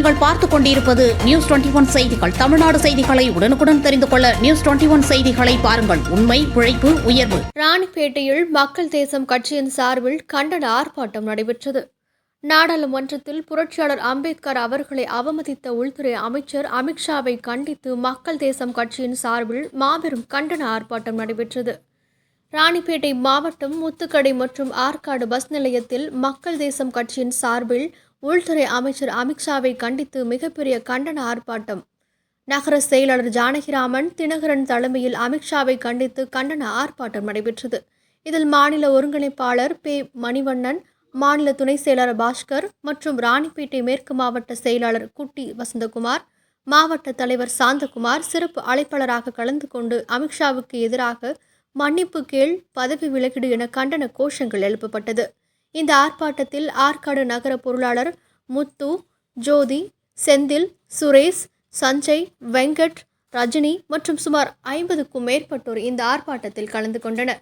நீங்கள் பார்த்துக் கொண்டிருப்பது நியூஸ் 21 செய்திகள். தமிழ்நாடு செய்திகளை உடனுக்குடன் தெரிந்து கொள்ள நியூஸ் 21 செய்திகளை பாருங்கள். உண்மை, உழைப்பு, உயர்வு. ராணிப்பேட்டையில் மக்கள் தேசம் கட்சியின் சார்பில் கண்டன ஆர்ப்பாட்டம் நடைபெற்றது. நாடாளுமன்றத்தில் புரட்சியாளர் அம்பேத்கர் அவர்களை அவமதித்த உள்துறை அமைச்சர் அமித்ஷாவை கண்டித்து மக்கள் தேசம் கட்சியின் சார்பில் மாபெரும் கண்டன ஆர்ப்பாட்டம் நடைபெற்றது. ராணிப்பேட்டை மாவட்டம் முத்துக்கடை மற்றும் ஆற்காடு பஸ் நிலையத்தில் மக்கள் தேசம் கட்சியின் சார்பில் உள்துறை அமைச்சர் அமித்ஷாவை கண்டித்து மிகப்பெரிய கண்டன ஆர்ப்பாட்டம். நகர செயலாளர் ஜானகிராமன் தினகரன் தலைமையில் அமித்ஷாவை கண்டித்து கண்டன ஆர்ப்பாட்டம் நடைபெற்றது. இதில் மாநில ஒருங்கிணைப்பாளர் பே. மணிவண்ணன், மாநில துணை செயலாளர் பாஸ்கர் மற்றும் ராணிப்பேட்டை மேற்கு மாவட்ட செயலாளர் குட்டி வசந்தகுமார், மாவட்ட தலைவர் சாந்தகுமார் சிறப்பு அழைப்பாளராக கலந்து கொண்டு அமித்ஷாவுக்கு எதிராக மன்னிப்பு கேள், பதவி விலகிடு என கண்டன கோஷங்கள் எழுப்பப்பட்டது. இந்த ஆர்ப்பாட்டத்தில் ஆற்காடு நகர பொருளாளர் முத்து, ஜோதி, செந்தில், சுரேஷ், சஞ்சய், வெங்கட், ரஜினி மற்றும் சுமார் 50க்கும் மேற்பட்டோர் இந்த ஆர்ப்பாட்டத்தில் கலந்து கொண்டனர்.